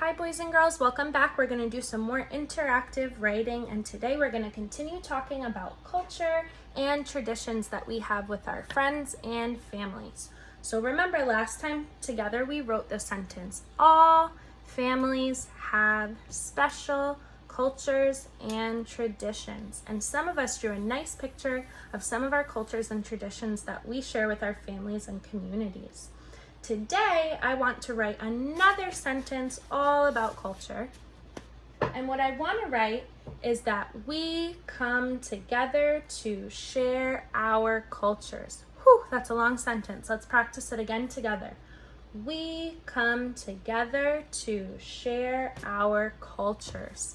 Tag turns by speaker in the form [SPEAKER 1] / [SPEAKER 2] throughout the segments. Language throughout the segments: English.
[SPEAKER 1] Hi boys and girls, welcome back. We're going to do some more interactive writing, and today we're going to continue talking about culture and traditions that we have with our friends and families. So remember, last time together we wrote the sentence, all families have special cultures and traditions. And some of us drew a nice picture of some of our cultures and traditions that we share with our families and communities. Today, I want to write another sentence all about culture. And what I want to write is that we come together to share our cultures. Whew, that's a long sentence. Let's practice it again together. We come together to share our cultures.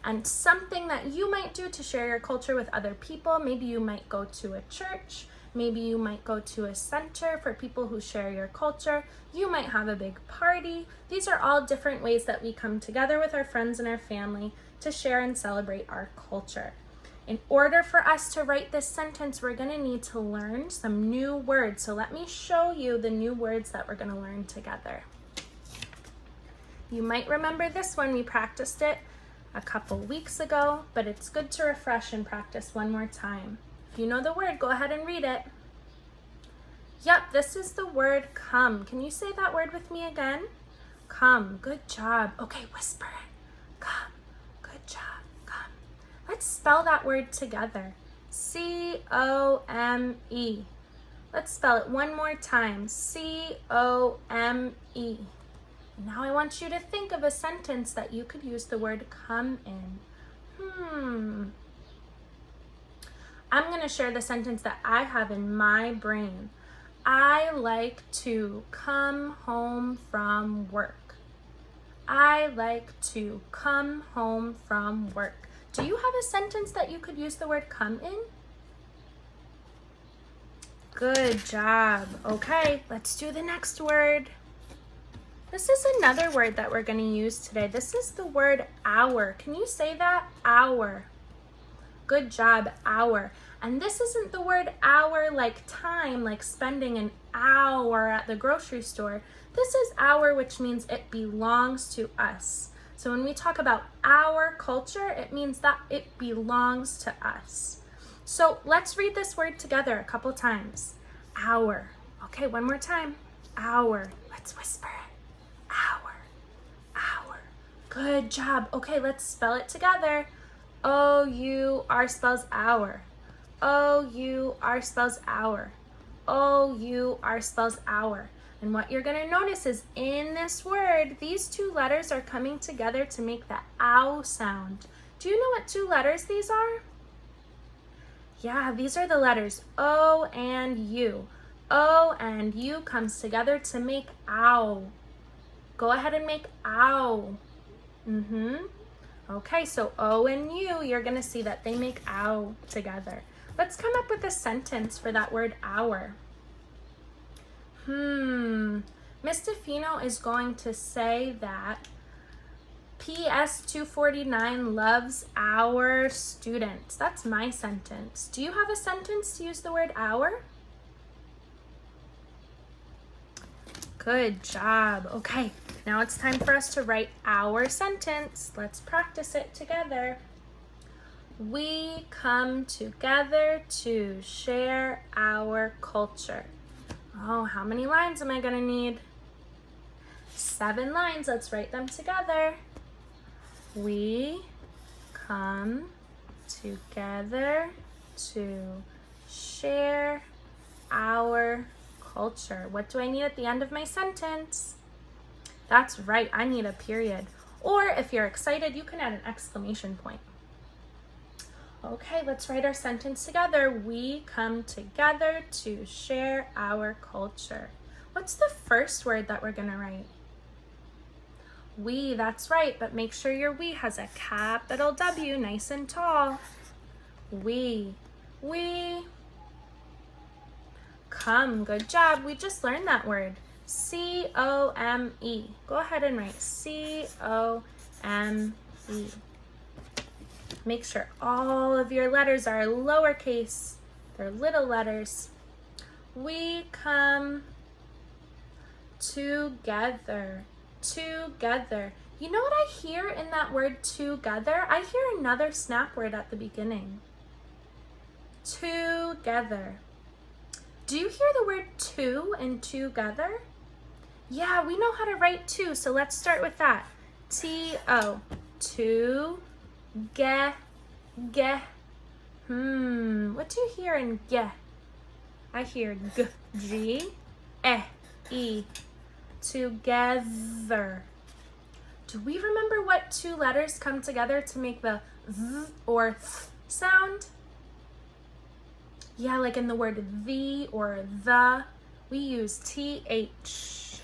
[SPEAKER 1] And something that you might do to share your culture with other people, maybe you might go to a church, maybe you might go to a center for people who share your culture. You might have a big party. These are all different ways that we come together with our friends and our family to share and celebrate our culture. In order for us to write this sentence, we're going to need to learn some new words. So let me show you the new words that we're going to learn together. You might remember this one. We practiced it a couple weeks ago, but it's good to refresh and practice one more time. If you know the word, go ahead and read it. Yep, this is the word come. Can you say that word with me again? Come. Good job. Okay, whisper it. Come. Good job. Come. Let's spell that word together. C-O-M-E. Let's spell it one more time. C-O-M-E. Now I want you to think of a sentence that you could use the word come in. I'm going to share the sentence that I have in my brain. I like to come home from work. I like to come home from work. Do you have a sentence that you could use the word come in? Good job. Okay, let's do the next word. This is another word that we're going to use today. This is the word hour. Can you say that? Hour. Good job, hour. And this isn't the word hour like time, like spending an hour at the grocery store. This is hour, which means it belongs to us. So when we talk about our culture, it means that it belongs to us. So let's read this word together a couple times. Hour. Okay, one more time. Hour. Let's whisper it. Hour. Hour. Good job. Okay, let's spell it together. O-U-R spells hour. O-U-R spells hour. O-U-R spells hour. And what you're going to notice is in this word, these two letters are coming together to make the ow sound. Do you know what two letters these are? Yeah, these are the letters O and U. O and U comes together to make ow. Go ahead and make ow. Okay, so O and U, you're going to see that they make ow together. Let's come up with a sentence for that word hour. Miss DeFino is going to say that PS 249 loves our students. That's my sentence. Do you have a sentence to use the word hour? Good job. Okay, now it's time for us to write our sentence. Let's practice it together. We come together to share our culture. Oh, how many lines am I going to need? 7 lines. Let's write them together. We come together to share our culture. What do I need at the end of my sentence? That's right, I need a period. Or if you're excited, you can add an exclamation point. Okay, let's write our sentence together. We come together to share our culture. What's the first word that we're going to write? We, that's right, but make sure your we has a capital W, nice and tall. We come. Good job. We just learned that word. C-O-M-E. Go ahead and write C-O-M-E. Make sure all of your letters are lowercase. They're little letters. We come together Together. You know what I hear in that word together? I hear another snap word at the beginning. Together. Do you hear the word two and together? Yeah, we know how to write two, so let's start with that. T-O. To. Ge. What do you hear in ge? I hear g. G. E. Together. Do we remember what two letters come together to make the th or th sound? Yeah, like in the word the or the, we use TH.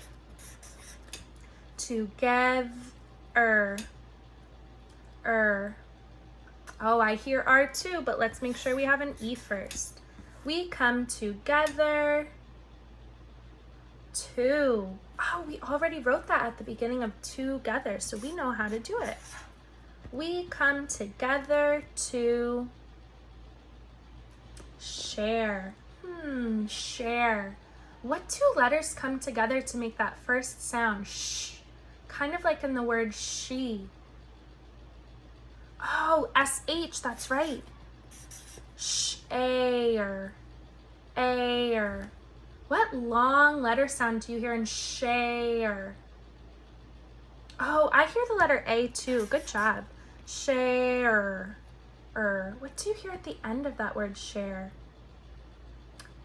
[SPEAKER 1] Together. Oh, I hear R too, but let's make sure we have an E first. We come together to. Oh, we already wrote that at the beginning of together, so we know how to do it. We come together to share. Share. What two letters come together to make that first sound? Sh. Kind of like in the word she. Oh, SH, that's right. Share. Air. What long letter sound do you hear in share? Oh, I hear the letter A too. Good job. Share. What do you hear at the end of that word share?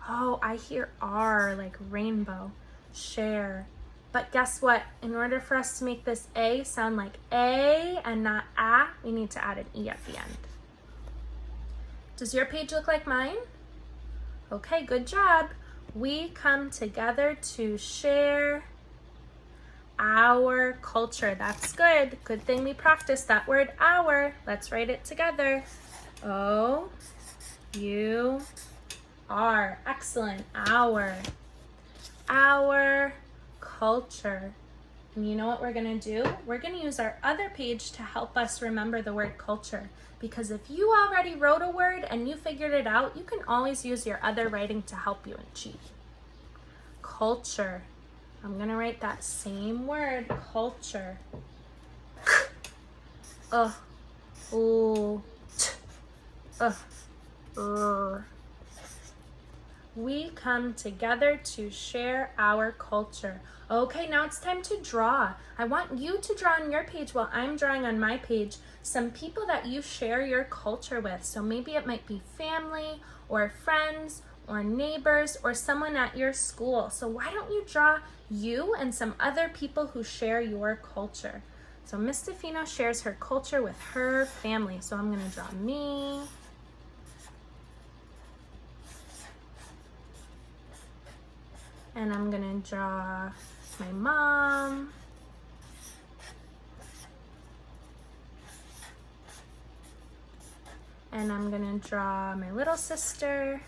[SPEAKER 1] Oh, I hear R, like rainbow. Share. But guess what? In order for us to make this A sound like A and not A, we need to add an E at the end. Does your page look like mine? Okay, good job. We come together to share our culture. That's good. Good thing we practiced that word our. Let's write it together. O-U-R. Excellent. Our culture. And you know what we're going to do? We're going to use our other page to help us remember the word culture. Because if you already wrote a word and you figured it out, you can always use your other writing to help you and cheat. Culture. I'm going to write that same word, culture. We come together to share our culture. Okay, now it's time to draw. I want you to draw on your page while I'm drawing on my page some people that you share your culture with. So maybe it might be family or friends or neighbors or someone at your school. So why don't you draw you and some other people who share your culture? So Miss Stefino shares her culture with her family. So I'm going to draw me. And I'm going to draw my mom. And I'm going to draw my little sister.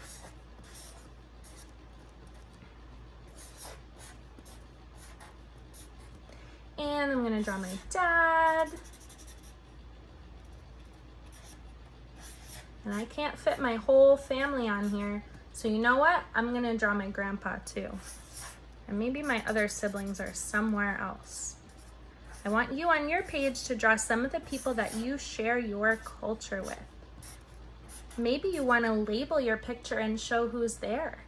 [SPEAKER 1] And I'm going to draw my dad. And I can't fit my whole family on here. So you know what? I'm going to draw my grandpa too. And maybe my other siblings are somewhere else. I want you on your page to draw some of the people that you share your culture with. Maybe you want to label your picture and show who's there.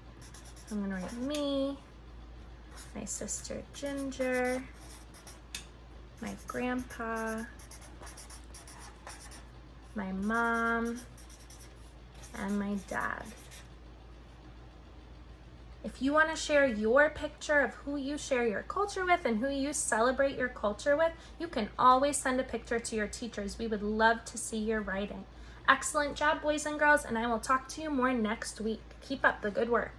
[SPEAKER 1] I'm going to write me, my sister Ginger, my grandpa, my mom, and my dad. If you want to share your picture of who you share your culture with and who you celebrate your culture with, you can always send a picture to your teachers. We would love to see your writing. Excellent job, boys and girls, and I will talk to you more next week. Keep up the good work.